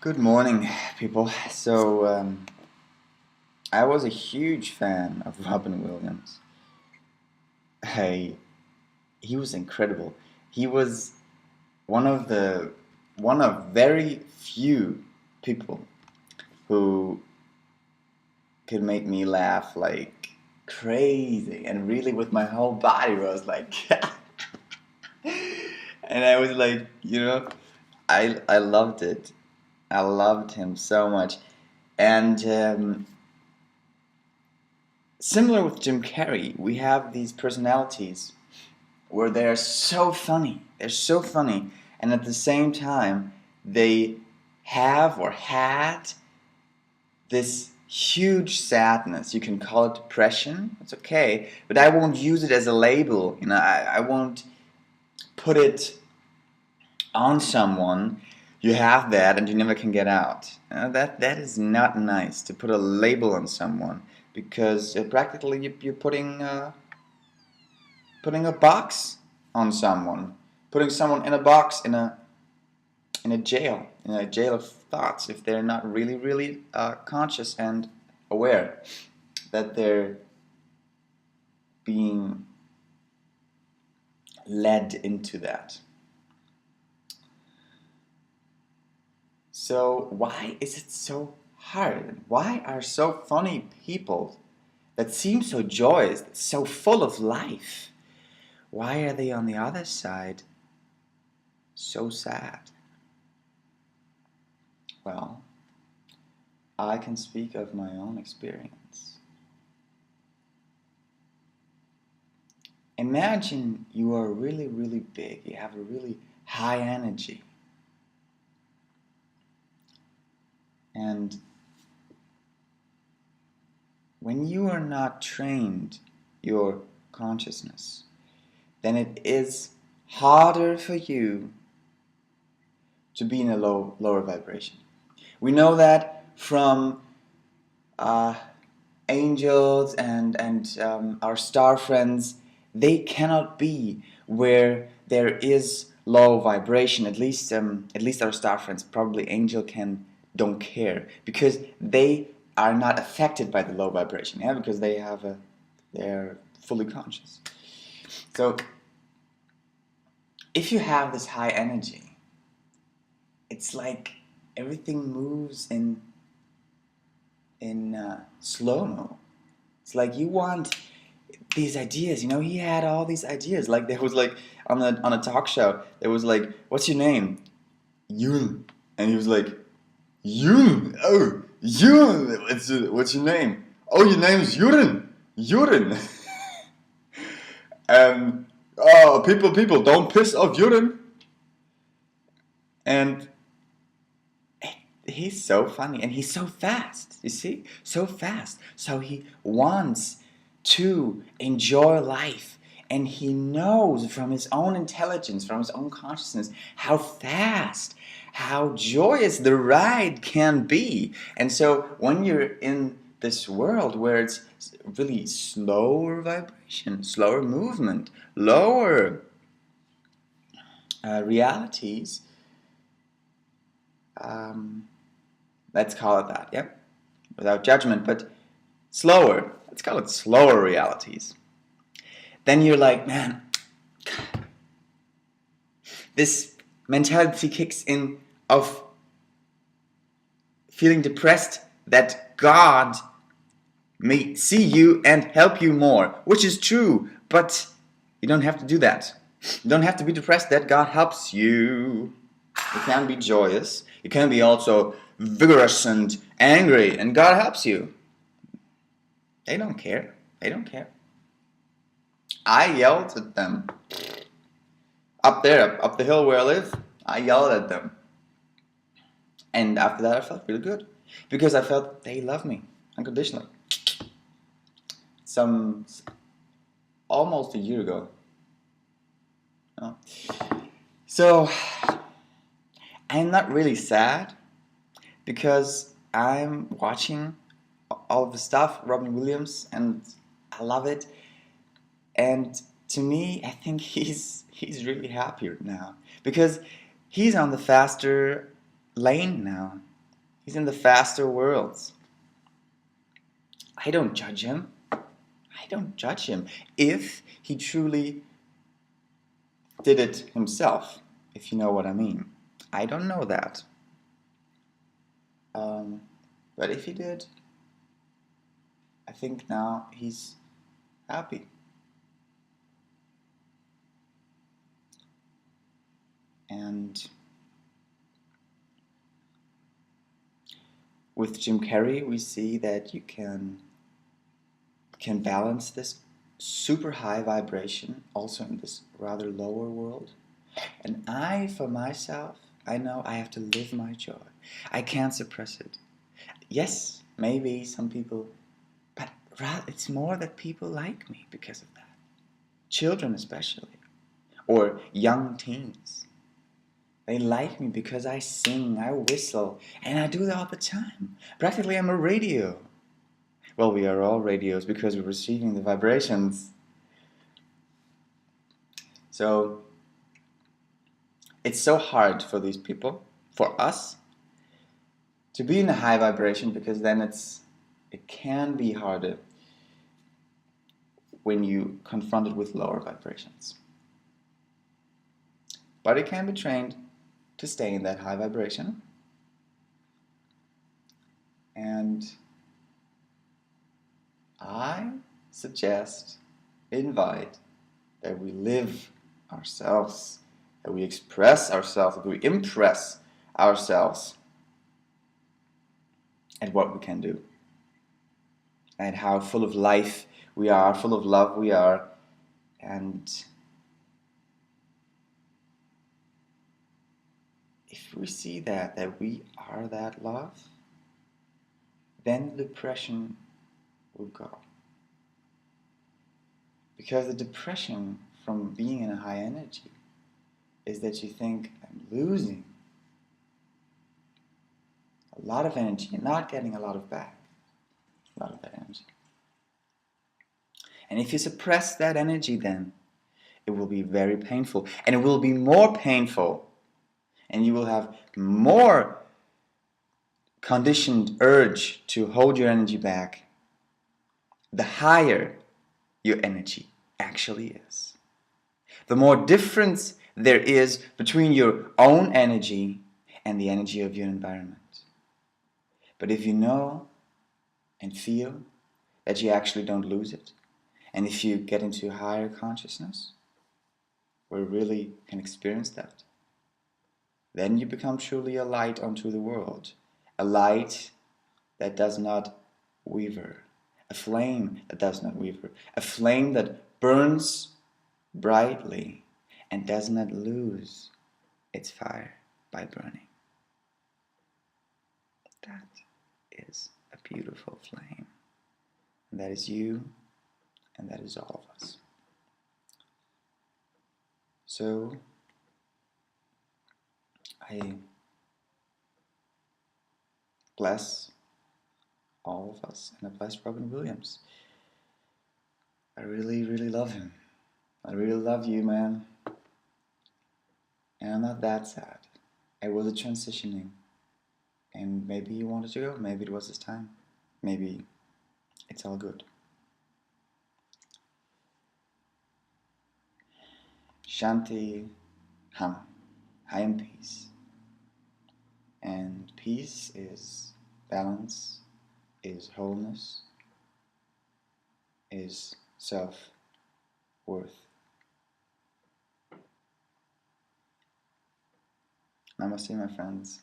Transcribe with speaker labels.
Speaker 1: Good morning, people. I was a huge fan of Robin Williams. Hey, he was incredible. He was one of the one of very few people who could make me laugh like crazy and really with my whole body was like and I was like, I loved it. I loved him so much. And similar with Jim Carrey, we have these personalities where they're so funny. They're so funny, and at the same time, they have or had this huge sadness. You can call it depression. It's okay, but I won't use it as a label. I won't put it on someone. You have that, and you never can get out. That is not nice to put a label on someone because practically you're putting a box on someone, putting someone in a box in a jail of thoughts if they're not really conscious and aware that they're being led into that. So why is it so hard? Why are so funny people that seem so joyous, so full of life? Why are they on the other side so sad? Well, I can speak of my own experience. Imagine you are really big, you have a really high energy, and when you are not trained your consciousness, then it is harder for you to be in a lower vibration. We know that from angels and our star friends. They cannot be where there is low vibration. At least our star friends, probably angel don't care because they are not affected by the low vibration. Yeah, because they're fully conscious. So if you have this high energy, it's like everything moves in slow-mo. It's like you want these ideas. He had all these ideas. Like there was like on a talk show, there was like, "What's your name?" Yun, and he was like, "Yun, oh Yun, what's your name? Oh, your name's Yurin, Yurin." Oh, people, don't piss off Yurin. And he's so funny and he's so fast, you see, so fast. So he wants to enjoy life, and he knows from his own intelligence, from his own consciousness, how fast, how joyous the ride can be. And so when you're in this world where it's really slower vibration, slower movement, lower realities, let's call it that, yeah? Without judgment, but slower. Let's call it slower realities. Then you're like, man, this mentality kicks in of feeling depressed that God may see you and help you more, which is true, but you don't have to do that. You don't have to be depressed that God helps you. You can be joyous. You can be also vigorous and angry, and God helps you. They don't care. They don't care. I yelled at them. Up there, up the hill where I live, I yelled at them. And after that, I felt really good. Because I felt they love me unconditionally. Almost a year ago. Oh. So, I'm not really sad because I'm watching all of the stuff, Robin Williams, and I love it. And to me, I think he's really happier now because he's on the faster lane now. He's in the faster worlds. I don't judge him. I don't judge him if he truly did it himself, if you know what I mean. I don't know that. But if he did, I think now he's happy. And with Jim Carrey, we see that you can balance this super high vibration also in this rather lower world. And I, for myself, I know I have to live my joy. I can't suppress it. Yes, maybe some people, but it's more that people like me because of that. Children especially, or young teens. They like me because I sing, I whistle, and I do that all the time. Practically I'm a radio. Well, we are all radios because we're receiving the vibrations. So it's so hard for these people, for us, to be in a high vibration, because then it can be harder when you confront it with lower vibrations. But it can be trained to stay in that high vibration. And I suggest, invite, that we live ourselves, that we express ourselves, that we impress ourselves at what we can do, and how full of life we are, full of love we are. And if we see that we are that love, then depression will go. Because the depression from being in a high energy is that you think, I'm losing a lot of energy and not getting a lot of back. A lot of that energy. And if you suppress that energy, then it will be very painful. And it will be more painful. And you will have more conditioned urge to hold your energy back the higher your energy actually is. The more difference there is between your own energy and the energy of your environment. But if you know and feel that you actually don't lose it, and if you get into higher consciousness, where you really can experience that, then you become truly a light unto the world. A light that does not waver. A flame that does not waver. A flame that burns brightly and does not lose its fire by burning. That is a beautiful flame. And that is you, and that is all of us. So, I bless all of us, and I bless Robin Williams. I really, really love him. I really love you, man. And I'm not that sad. I was a transitioning. And maybe he wanted to go. Maybe it was his time. Maybe it's all good. Shanti Ham. I am peace. And peace is balance, is wholeness, is self-worth. Namaste, my friends.